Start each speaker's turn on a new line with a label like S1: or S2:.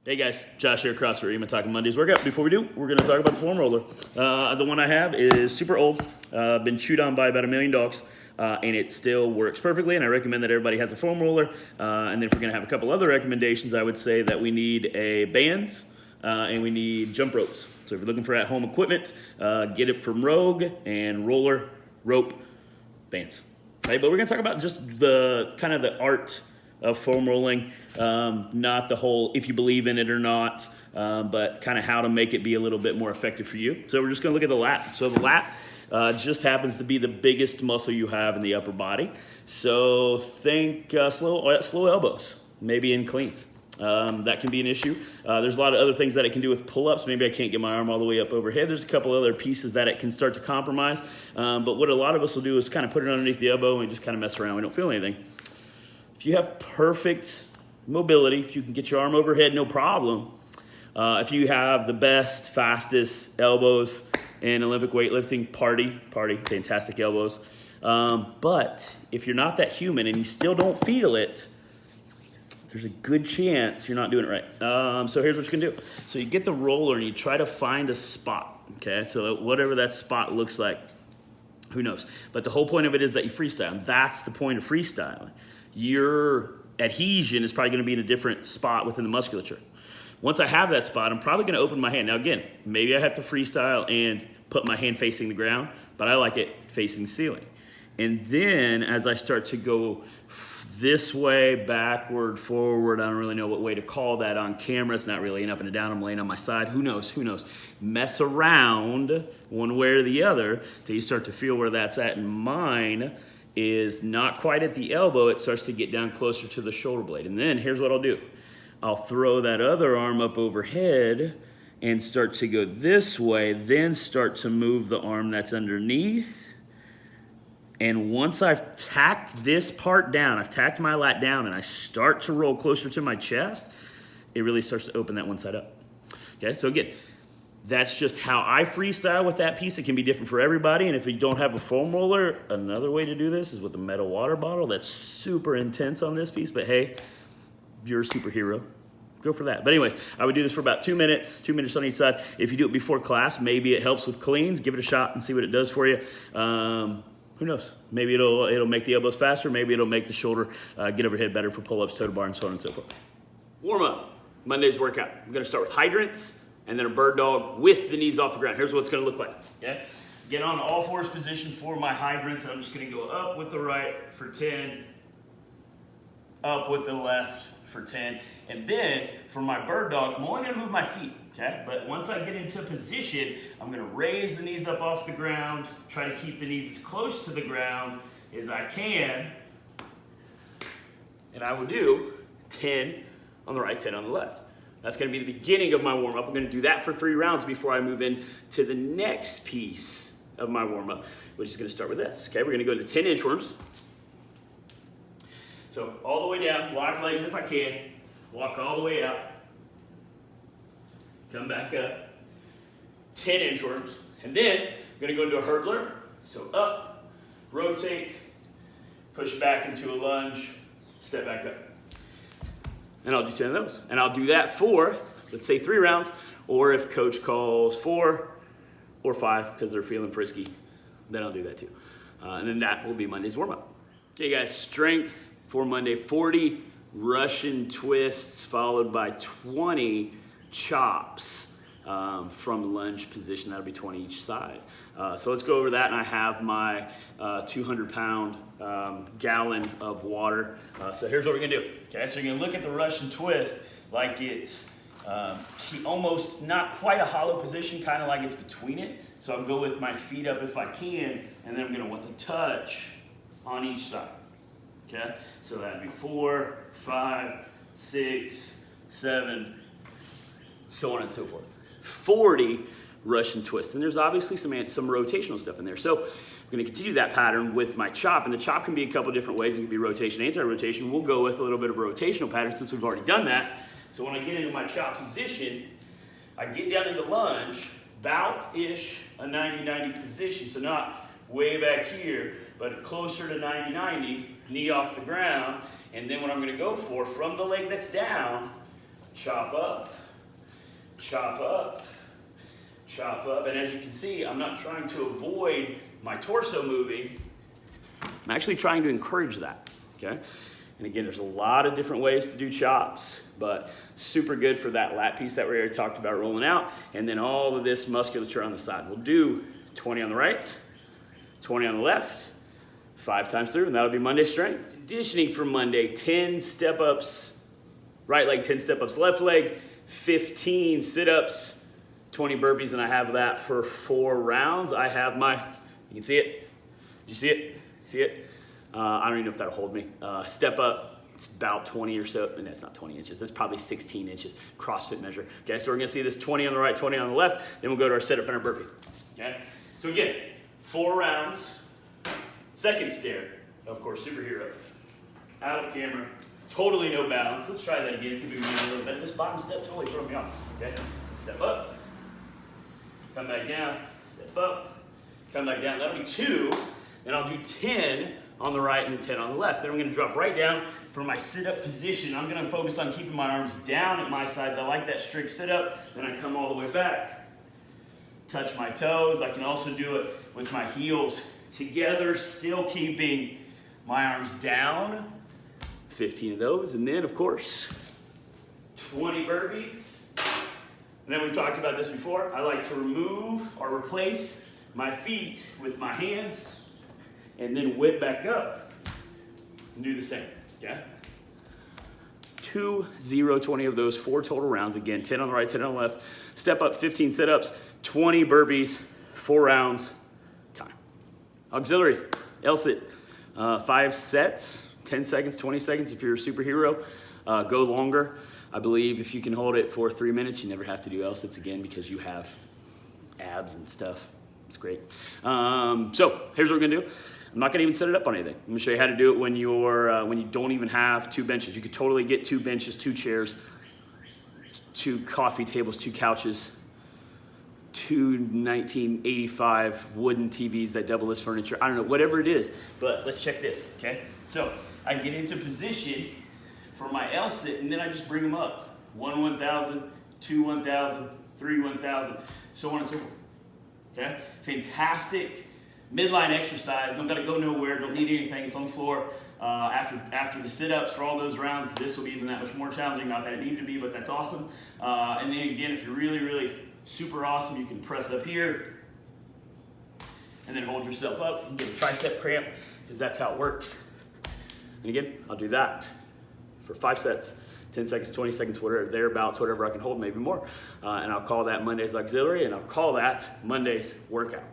S1: Hey guys, Josh here, CrossFit Rehab, Talking Mondays workout. Before we do, we're going to talk about the foam roller. The one I have is super old, been chewed on by about 1 million dogs, and it still works perfectly, and I recommend that everybody has a foam roller. And then if we're going to have a couple other recommendations, I would say that we need a band, and we need jump ropes. So if you're looking for at-home equipment, get it from Rogue, and roller, rope, bands. Right, but we're going to talk about just the kind of the art of foam rolling, not the whole if you believe in it or not, but kind of how to make it be a little bit more effective for you. So we're just going to look at the lat. So the lat just happens to be the biggest muscle you have in the upper body. So think slow elbows, maybe in cleans. That can be an issue. There's a lot of other things that it can do with pull-ups. Maybe I can't get my arm all the way up overhead. There's a couple other pieces that it can start to compromise. But what a lot of us will do is kind of put it underneath the elbow and just kind of mess around. We don't feel anything. If you have perfect mobility, if you can get your arm overhead, no problem. If you have the best, fastest elbows in Olympic weightlifting, party, fantastic elbows. But if you're not that human and you still don't feel it, there's a good chance you're not doing it right. So here's what you can do. So you get the roller and you try to find a spot, okay? So whatever that spot looks like, who knows? But the whole point of it is that you freestyle. And that's the point of freestyling. Your adhesion is probably going to be in a different spot within the musculature. Once I have that spot, I'm probably going to open my hand. Now again, maybe I have to freestyle and put my hand facing the ground, but I like it facing the ceiling. And then as I start to go this way, backward, forward, I don't really know what way to call that on camera. It's not really an up and a down. I'm laying on my side. Who knows? Mess around one way or the other till you start to feel where that's at. And mine is not quite at the elbow. It starts to get down closer to the shoulder blade. And then here's what I'll do. I'll throw that other arm up overhead and start to go this way, then start to move the arm that's underneath. And once I've tacked this part down, I've tacked my lat down and I start to roll closer to my chest, it really starts to open that one side up. Okay, so again, that's just how I freestyle with that piece. It can be different for everybody. And if you don't have a foam roller, another way to do this is with a metal water bottle. That's super intense on this piece, but hey, you're a superhero. Go for that. But anyways, I would do this for about 2 minutes, 2 minutes on each side. If you do it before class, maybe it helps with cleans. Give it a shot and see what it does for you. Who knows? Maybe it'll make the elbows faster. Maybe it'll make the shoulder get overhead better for pull-ups, toe to bar, and so on and so forth. Warm up. Monday's workout. I'm going to start with hydrants and then a bird dog with the knees off the ground. Here's what it's going to look like. Okay? Get on all fours position for my hydrants. And I'm just going to go up with the right for 10, up with the left for 10. And then for my bird dog, I'm only going to move my feet. Okay? But once I get into position, I'm going to raise the knees up off the ground, try to keep the knees as close to the ground as I can. And I will do 10 on the right, 10 on the left. That's going to be the beginning of my warm-up. I'm going to do that for 3 rounds before I move in to the next piece of my warm-up, which is going to start with this. Okay, we're going to go into 10 inchworms. So all the way down, lock legs if I can, walk all the way out, come back up, 10 inchworms, and then I'm going to go into a hurdler. So up, rotate, push back into a lunge, step back up. And I'll do 10 of those. And I'll do that for, let's say 3 rounds, or if coach calls 4 or 5 because they're feeling frisky, then I'll do that too. And then that will be Monday's warm-up. Okay guys, strength for Monday, 40 Russian twists followed by 20 chops from lunge position. That'll be 20 each side. So let's go over that, and I have my 200-pound gallon of water. So here's what we're gonna do. Okay, so you're gonna look at the Russian twist like it's almost not quite a hollow position, kind of like it's between it. So I'll go with my feet up if I can, and then I'm gonna want the touch on each side. Okay, so that'd be 4, 5, 6, 7, so on and so forth. 40 Russian twists. And there's obviously some rotational stuff in there. So I'm going to continue that pattern with my chop. And the chop can be a couple different ways. It can be rotation, anti-rotation. We'll go with a little bit of a rotational pattern since we've already done that. So when I get into my chop position, I get down into lunge, about-ish a 90-90 position. So not way back here, but closer to 90-90, knee off the ground. And then what I'm going to go for, from the leg that's down, chop up, chop up, chop up. And as you can see, I'm not trying to avoid my torso moving. I'm actually trying to encourage that, okay? And again, there's a lot of different ways to do chops, but super good for that lat piece that we already talked about rolling out, and then all of this musculature on the side. We'll do 20 on the right, 20 on the left, 5 times through, and that'll be Monday strength. Conditioning for Monday, 10 step-ups, right leg, 10 step-ups, left leg, 15 sit-ups, 20 burpees, and I have that for 4 rounds. I have my, you can see it? Did you see it? See it? I don't even know if that'll hold me. Step up, it's about 20 or so, and that's not 20 inches, that's probably 16 inches, CrossFit measure. Okay, so we're gonna see this 20 on the right, 20 on the left, then we'll go to our sit-up and our burpee. Okay, so again, 4 rounds, second stair, of course, superhero, out of camera, totally no balance. Let's try that again, see if we can get a little bit. This bottom step totally threw me off. Okay, step up, come back down, step up, come back down. That'll be 2, then I'll do 10 on the right and then 10 on the left. Then I'm gonna drop right down for my sit-up position. I'm gonna focus on keeping my arms down at my sides. I like that strict sit-up. Then I come all the way back, touch my toes. I can also do it with my heels together, still keeping my arms down. 15 of those, and then of course, 20 burpees. And then we talked about this before. I like to remove or replace my feet with my hands, and then whip back up and do the same, okay? 2, 0, 20 of those, 4 total rounds. Again, 10 on the right, 10 on the left. Step up, 15 sit-ups, 20 burpees, 4 rounds, time. Auxiliary, L-sit, 5 sets, 10 seconds, 20 seconds if you're a superhero. Go longer. I believe if you can hold it for 3 minutes, you never have to do L-sits again because you have abs and stuff. It's great. So here's what we're gonna do. I'm not gonna even set it up on anything. I'm gonna show you how to do it when you don't even have 2 benches. You could totally get 2 benches, 2 chairs, 2 coffee tables, 2 couches, 2 1985 wooden TVs that double as furniture. I don't know, whatever it is, but let's check this, okay? So I get into position for my L-sit, and then I just bring them up. 1, 1,000, 2, 1,000, 3, 1,000, so on and so forth. Okay, fantastic midline exercise. Don't gotta go nowhere. Don't need anything. It's on the floor. After the sit-ups for all those rounds, this will be even that much more challenging. Not that it needed to be, but that's awesome. And then again, if you're really, really super awesome, you can press up here and then hold yourself up and get a tricep cramp, because that's how it works. And again, I'll do that for 5 sets. 10 seconds, 20 seconds, whatever, thereabouts, whatever I can hold, maybe more. And I'll call that Monday's auxiliary, and I'll call that Monday's workout.